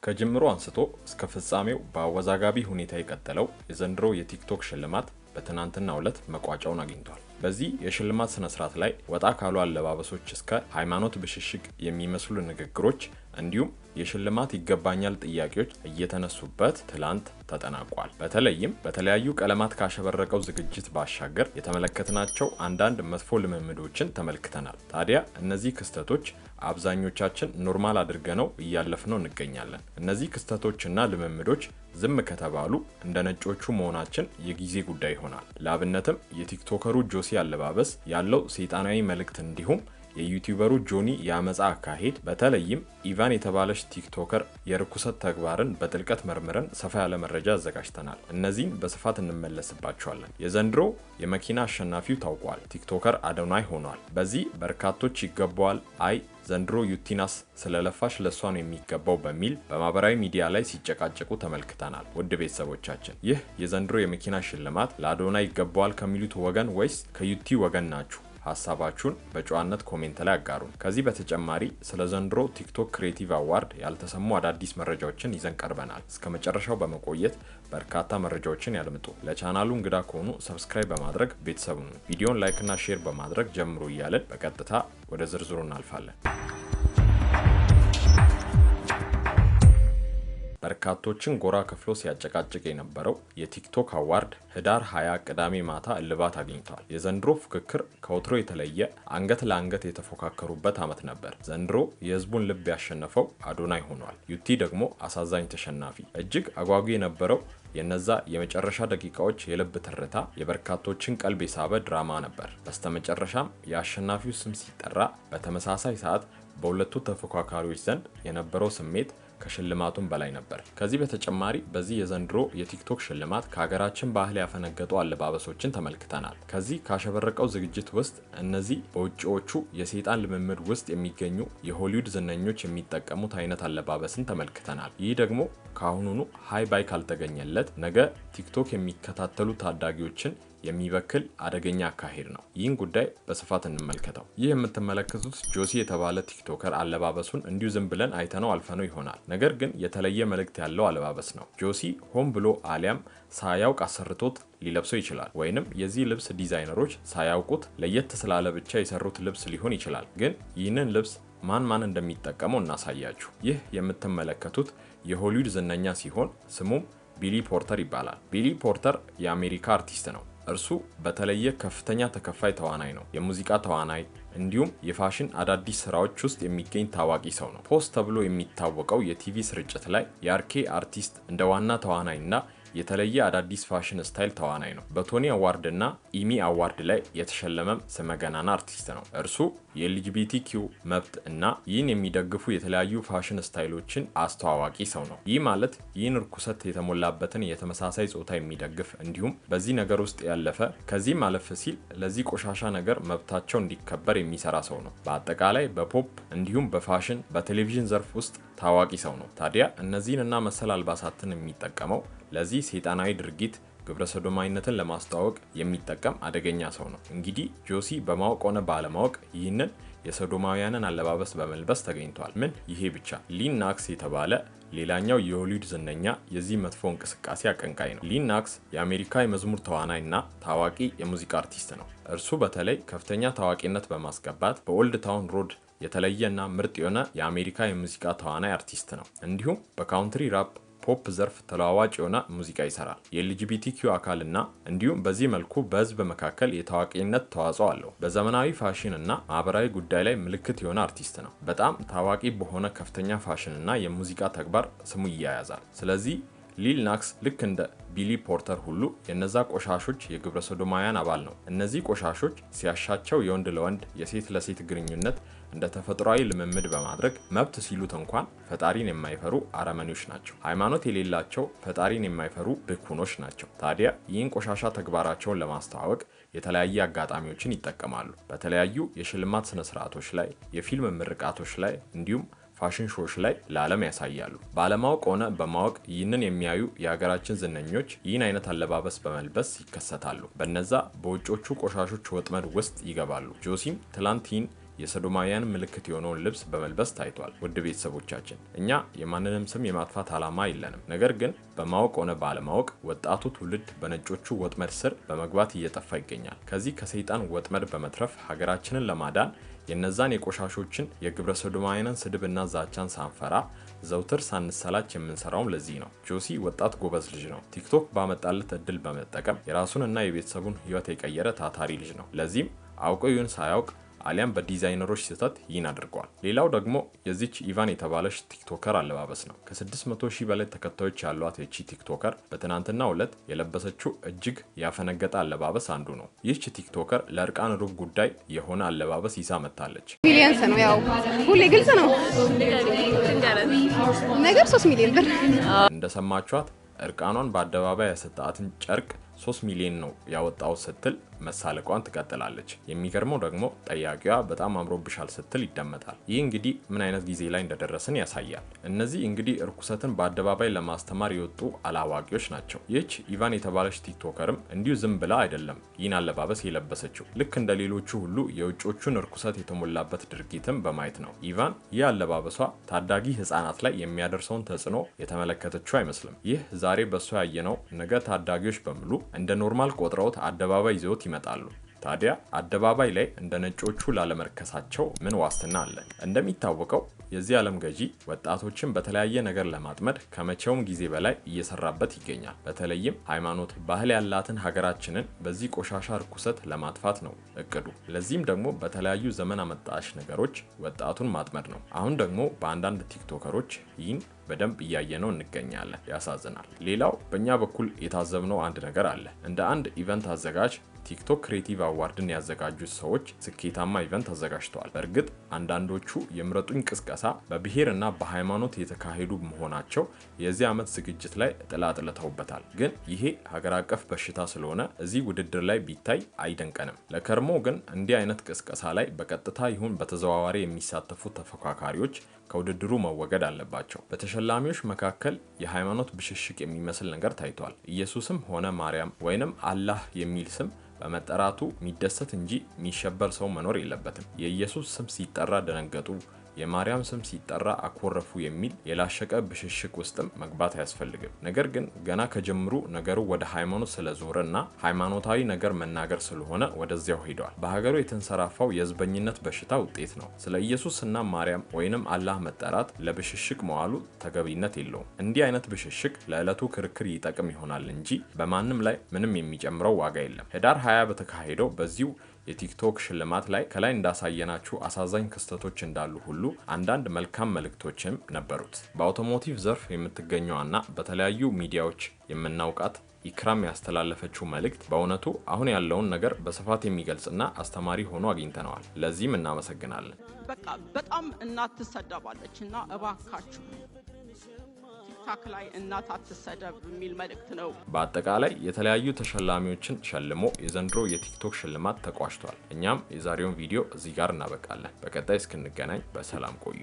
ከጅምሩ አንስቶ እስከ ፍጻሜው በአወዛጋቢ ሁኔታ የቀጠለው የዘንድሮ የቲክቶክ ሽልማት በትናንትናው ዕለት መቋጫውን አግኝቷል። በዚህ የሽልማት ስነ ስርዓት ላይ ወጣ ካሉ አለባበሶች እስከ ሃይማኖት ብሽሽቅ የሚመስሉ ንግግሮች እንዲሁም የሽልማት ይገባኛል ጥያቄዎች እየተነሱበት ትላንት ተጠናቋል። በተለይም በተለያዩ ቀለማት ካሸበረቀው ዝግጅት ባሻገር የተመለከትናቸው አንዳንድ መጥፎ ልምምዶችን ተመልክተናል። ታዲያ እነዚህ ክስተቶች አብዛኞቻችን ኖርማል አድርገነው እያለፍነው እንገኛለን። እነዚህ ክስተቶችና ልምምዶች ዝም ከተባሉ እንደ ነጮቹ መሆናችን የጊዜ ጉዳይ ይሆናል። ለአብነትም የቲክቶከሩ ጆሲ አለባበስ ያለው ሰይጣናዊ መልእክት እንዲሁም የዩቲዩበሩ ጆኒ የአመጻ አካሄድ በተለይም ኢቫን የተባለች ቲክቶከር የርኩሰት ተግባርን በጥልቀት መርምረን ሰፋ ያለ መረጃ አዘጋጅተናል። እነዚህን በስፋት እንመለስባቸዋለን። የዘንድሮ የመኪና አሸናፊው ታውቋል። ቲክቶከር አዶናይ ሆኗል። በዚህ በርካቶች ይገባዋል፣ አይ ዘንድሮ ዩቲናስ ስለለፋሽ ለሷ ነው የሚገባው በሚል በማህበራዊ ሚዲያ ላይ ሲጨቃጨቁ ተመልክተናል። ውድ ቤተሰቦቻችን ይህ የዘንድሮ የመኪና ሽልማት ለአዶናይ ይገባዋል ከሚሉት ወገን ወይስ ከዩቲ ወገን ናችሁ? ሀሳባችሁን በጨዋነት ኮሜንት ላይ አጋሩን። ከዚህ በተጨማሪ ስለ ዘንድሮ ቲክቶክ ክሬቲቭ አዋርድ ያልተሰሙ አዳዲስ መረጃዎችን ይዘን ቀርበናል። እስከ መጨረሻው በመቆየት በርካታ መረጃዎችን ያድምጡ። ለቻናሉ እንግዳ ከሆኑ ሰብስክራይብ በማድረግ ቤተሰቡን ቪዲዮን ላይክ እና ሼር በማድረግ ጀምሩ እያለን በቀጥታ ወደ ዝርዝሩ እናልፋለን። በርካቶችን ጎራ ከፍሎ ሲያጨቃጭቅ የነበረው የቲክቶክ አዋርድ ህዳር 20 ቅዳሜ ማታ እልባት አግኝቷል። የዘንድሮ ፉክክር ከወትሮ የተለየ አንገት ለአንገት የተፎካከሩበት ዓመት ነበር። ዘንድሮ የህዝቡን ልብ ያሸነፈው አዶናይ ሆኗል። ዩቲ ደግሞ አሳዛኝ ተሸናፊ። እጅግ አጓጊ የነበረው የነዛ የመጨረሻ ደቂቃዎች የልብ ትርታ የበርካቶችን ቀልብ የሳበ ድራማ ነበር። በስተመጨረሻም የአሸናፊው ስም ሲጠራ በተመሳሳይ ሰዓት በሁለቱ ተፎካካሪዎች ዘንድ የነበረው ስሜት ከሽልማቱም በላይ ነበር። ከዚህ በተጨማሪ በዚህ የዘንድሮ የቲክቶክ ሽልማት ከሀገራችን ባህል ያፈነገጡ አለባበሶችን ተመልክተናል። ከዚህ ካሸበረቀው ዝግጅት ውስጥ እነዚህ በውጪዎቹ የሰይጣን ልምምድ ውስጥ የሚገኙ የሆሊውድ ዝነኞች የሚጠቀሙት አይነት አለባበስን ተመልክተናል። ይህ ደግሞ ከአሁኑኑ ሃይ ባይ ካልተገኘለት ነገ ቲክቶክ የሚከታተሉ ታዳጊዎችን የሚበክል አደገኛ አካሄድ ነው። ይህን ጉዳይ በስፋት እንመልከተው። ይህ የምትመለከቱት ጆሲ የተባለ ቲክቶከር አለባበሱን እንዲሁ ዝም ብለን አይተነው አልፈነው ይሆናል። ነገር ግን የተለየ መልእክት ያለው አለባበስ ነው። ጆሲ ሆን ብሎ አሊያም ሳያውቅ አሰርቶት ሊለብሰው ይችላል። ወይንም የዚህ ልብስ ዲዛይነሮች ሳያውቁት ለየት ስላለ ብቻ የሰሩት ልብስ ሊሆን ይችላል። ግን ይህንን ልብስ ማን እንደሚጠቀመው እናሳያችሁ። ይህ የምትመለከቱት የሆሊውድ ዝነኛ ሲሆን ስሙም ቢሊ ፖርተር ይባላል። ቢሊ ፖርተር የአሜሪካ አርቲስት ነው። እርሱ በተለየ ከፍተኛ ተከፋይ ተዋናይ ነው። የሙዚቃ ተዋናይ እንዲሁም የፋሽን አዳዲስ ስራዎች ውስጥ የሚገኝ ታዋቂ ሰው ነው። ፖስት ተብሎ የሚታወቀው የቲቪ ስርጭት ላይ የአርኬ አርቲስት እንደ ዋና ተዋናይና የተለየ አዳዲስ ፋሽን ስታይል ተዋናይ ነው። በቶኒ አዋርድ እና ኢሚ አዋርድ ላይ የተሸለመ ስመገናና አርቲስት ነው። እርሱ የኤልጂቢቲኪው መብት እና ይህን የሚደግፉ የተለያዩ ፋሽን ስታይሎችን አስተዋዋቂ ሰው ነው። ይህ ማለት ይህን ርኩሰት የተሞላበትን የተመሳሳይ ጾታ የሚደግፍ እንዲሁም በዚህ ነገር ውስጥ ያለፈ ከዚህም አለፍ ሲል ለዚህ ቆሻሻ ነገር መብታቸው እንዲከበር የሚሰራ ሰው ነው። በአጠቃላይ በፖፕ እንዲሁም በፋሽን በቴሌቪዥን ዘርፍ ውስጥ ታዋቂ ሰው ነው። ታዲያ እነዚህን እና መሰል አልባሳትን የሚጠቀመው ለዚህ ሰይጣናዊ ድርጊት ግብረ ሰዶማዊነትን ለማስተዋወቅ የሚጠቀም አደገኛ ሰው ነው። እንግዲህ ጆሲ በማወቅ ሆነ ባለማወቅ ይህንን የሶዶማውያንን አለባበስ በመልበስ ተገኝቷል። ምን ይሄ ብቻ! ሊን ናክስ የተባለ ሌላኛው የሆሊውድ ዝነኛ የዚህ መጥፎ እንቅስቃሴ አቀንቃይ ነው። ሊን ናክስ የአሜሪካ የመዝሙር ተዋናይ እና ታዋቂ የሙዚቃ አርቲስት ነው። እርሱ በተለይ ከፍተኛ ታዋቂነት በማስገባት በኦልድ ታውን ሮድ የተለየ እና ምርጥ የሆነ የአሜሪካ የሙዚቃ ተዋናይ አርቲስት ነው። እንዲሁም በካውንትሪ ራፕ ፖፕ ዘርፍ ተለዋዋጭ የሆነ ሙዚቃ ይሰራል። የኤልጂቢቲኪው አካልና እንዲሁም በዚህ መልኩ በህዝብ መካከል የታዋቂነት ተዋጽኦ አለው። በዘመናዊ ፋሽን እና ማህበራዊ ጉዳይ ላይ ምልክት የሆነ አርቲስት ነው። በጣም ታዋቂ በሆነ ከፍተኛ ፋሽን እና የሙዚቃ ተግባር ስሙ ይያያዛል። ስለዚህ ሊል ናክስ ልክ እንደ ቢሊ ፖርተር ሁሉ የነዛ ቆሻሾች የግብረ ሰዶማውያን አባል ነው። እነዚህ ቆሻሾች ሲያሻቸው የወንድ ለወንድ የሴት ለሴት ግንኙነት እንደ ተፈጥሯዊ ልምምድ በማድረግ መብት ሲሉት እንኳን ፈጣሪን የማይፈሩ አረመኔዎች ናቸው። ሃይማኖት የሌላቸው ፈጣሪን የማይፈሩ ብኩኖች ናቸው። ታዲያ ይህን ቆሻሻ ተግባራቸውን ለማስተዋወቅ የተለያየ አጋጣሚዎችን ይጠቀማሉ። በተለያዩ የሽልማት ስነ ስርዓቶች ላይ፣ የፊልም ምርቃቶች ላይ እንዲሁም ፋሽን ሾዎች ላይ ለዓለም ያሳያሉ። ባለማወቅ ሆነ በማወቅ ይህንን የሚያዩ የሀገራችን ዝነኞች ይህን አይነት አለባበስ በመልበስ ይከሰታሉ። በነዛ በውጮቹ ቆሻሾች ወጥመድ ውስጥ ይገባሉ። ጆሲም ትላንት ይህን የሰዶማውያን ምልክት የሆነውን ልብስ በመልበስ ታይቷል። ውድ ቤተሰቦቻችን እኛ የማንንም ስም የማጥፋት ዓላማ የለንም። ነገር ግን በማወቅ ሆነ ባለማወቅ ወጣቱ ትውልድ በነጮቹ ወጥመድ ስር በመግባት እየጠፋ ይገኛል። ከዚህ ከሰይጣን ወጥመድ በመትረፍ ሀገራችንን ለማዳን የነዛን የቆሻሾችን የግብረ ሰዶማውያንን ስድብና ዛቻን ሳንፈራ ዘውትር ሳንሰላች የምንሰራውም ለዚህ ነው። ጆሲ ወጣት ጎበዝ ልጅ ነው። ቲክቶክ ባመጣለት እድል በመጠቀም የራሱንና የቤተሰቡን ህይወት የቀየረ ታታሪ ልጅ ነው። ለዚህም አውቆ ይሁን ሳያውቅ አሊያም በዲዛይነሮች ስህተት ይህን አድርገዋል። ሌላው ደግሞ የዚች ኢቫን የተባለች ቲክቶከር አለባበስ ነው። ከ600,000 በላይ ተከታዮች ያሏት የቺ ቲክቶከር በትናንትናው ዕለት የለበሰችው እጅግ ያፈነገጠ አለባበስ አንዱ ነው። ይህች ቲክቶከር ለእርቃን ሩብ ጉዳይ የሆነ አለባበስ ይዛ መጥታለች። ሚሊየንስ ነው ያው ሁሌ ግልጽ ነው ነገር 3 ሚሊዮን ብር እንደሰማችኋት እርቃኗን በአደባባይ ያሰጣትን ጨርቅ 3 ሚሊዮን ነው ያወጣው ስትል መሳለቋን ትቀጥላለች። የሚገርመው ደግሞ ጠያቂዋ በጣም አምሮብሻል ስትል ይደመጣል። ይህ እንግዲህ ምን አይነት ጊዜ ላይ እንደደረስን ያሳያል። እነዚህ እንግዲህ እርኩሰትን በአደባባይ ለማስተማር የወጡ አላዋቂዎች ናቸው። ይህች ኢቫን የተባለች ቲክቶከርም እንዲሁ ዝም ብላ አይደለም ይህን አለባበስ የለበሰችው። ልክ እንደ ሌሎቹ ሁሉ የውጮቹን እርኩሰት የተሞላበት ድርጊትም በማየት ነው። ኢቫን ይህ አለባበሷ ታዳጊ ህፃናት ላይ የሚያደርሰውን ተጽዕኖ የተመለከተችው አይመስልም። ይህ ዛሬ በሷ ያየነው ነገ ታዳጊዎች በሙሉ እንደ ኖርማል ቆጥረውት አደባባይ ይዘውት ይመጣሉ። ታዲያ አደባባይ ላይ እንደ ነጮቹ ላለመርከሳቸው ምን ዋስትና አለ? እንደሚታወቀው የዚህ ዓለም ገዢ ወጣቶችን በተለያየ ነገር ለማጥመድ ከመቼውም ጊዜ በላይ እየሰራበት ይገኛል። በተለይም ሃይማኖት፣ ባህል ያላትን ሀገራችንን በዚህ ቆሻሻ ርኩሰት ለማጥፋት ነው እቅዱ። ለዚህም ደግሞ በተለያዩ ዘመን አመጣሽ ነገሮች ወጣቱን ማጥመድ ነው። አሁን ደግሞ በአንዳንድ ቲክቶከሮች ይህን በደንብ እያየነው እንገኛለን። ያሳዝናል። ሌላው በእኛ በኩል የታዘብነው አንድ ነገር አለ። እንደ አንድ ኢቨንት አዘጋጅ ቲክቶክ ክሬቲቭ አዋርድን ያዘጋጁት ሰዎች ስኬታማ ኢቨንት አዘጋጅተዋል። በእርግጥ አንዳንዶቹ የምረጡኝ ቅስቀሳ በብሔርና በሃይማኖት የተካሄዱ መሆናቸው የዚህ ዓመት ዝግጅት ላይ ጥላ ጥለውበታል። ግን ይሄ ሀገር አቀፍ በሽታ ስለሆነ እዚህ ውድድር ላይ ቢታይ አይደንቀንም። ለከርሞ ግን እንዲህ አይነት ቅስቀሳ ላይ በቀጥታ ይሁን በተዘዋዋሪ የሚሳተፉ ተፎካካሪዎች ከውድድሩ መወገድ አለባቸው። በተሸላሚዎች መካከል የሃይማኖት ብሽሽቅ የሚመስል ነገር ታይቷል። ኢየሱስም ሆነ ማርያም ወይንም አላህ የሚል ስም በመጠራቱ የሚደሰት እንጂ የሚሸበር ሰው መኖር የለበትም። የኢየሱስ ስም ሲጠራ ደነገጡ፣ የማርያም ስም ሲጠራ አኮረፉ የሚል የላሸቀ ብሽሽቅ ውስጥም መግባት አያስፈልግም። ነገር ግን ገና ከጀምሩ ነገሩ ወደ ሃይማኖት ስለዞረና ሃይማኖታዊ ነገር መናገር ስለሆነ ወደዚያው ሄደዋል። በሀገሩ የተንሰራፋው የህዝበኝነት በሽታ ውጤት ነው። ስለ ኢየሱስና ማርያም ወይንም አላህ መጠራት ለብሽሽቅ መዋሉ ተገቢነት የለውም። እንዲህ አይነት ብሽሽቅ ለዕለቱ ክርክር ይጠቅም ይሆናል እንጂ በማንም ላይ ምንም የሚጨምረው ዋጋ የለም። ህዳር 20 በተካሄደው በዚሁ የቲክቶክ ሽልማት ላይ ከላይ እንዳሳየናችሁ አሳዛኝ ክስተቶች እንዳሉ ሁሉ አንዳንድ መልካም መልእክቶችም ነበሩት። በአውቶሞቲቭ ዘርፍ የምትገኘውና በተለያዩ ሚዲያዎች የምናውቃት ኢክራም ያስተላለፈችው መልእክት በእውነቱ አሁን ያለውን ነገር በስፋት የሚገልጽና አስተማሪ ሆኖ አግኝተነዋል። ለዚህም እናመሰግናለን። በቃ በጣም እናት ትሰደባለችና እባካችሁ ቲክቶክ ላይ እናት አትሰደብ የሚል መልእክት ነው። በአጠቃላይ የተለያዩ ተሸላሚዎችን ሸልሞ የዘንድሮ የቲክቶክ ሽልማት ተቋጭቷል። እኛም የዛሬውን ቪዲዮ እዚህ ጋር እናበቃለን። በቀጣይ እስክንገናኝ በሰላም ቆዩ።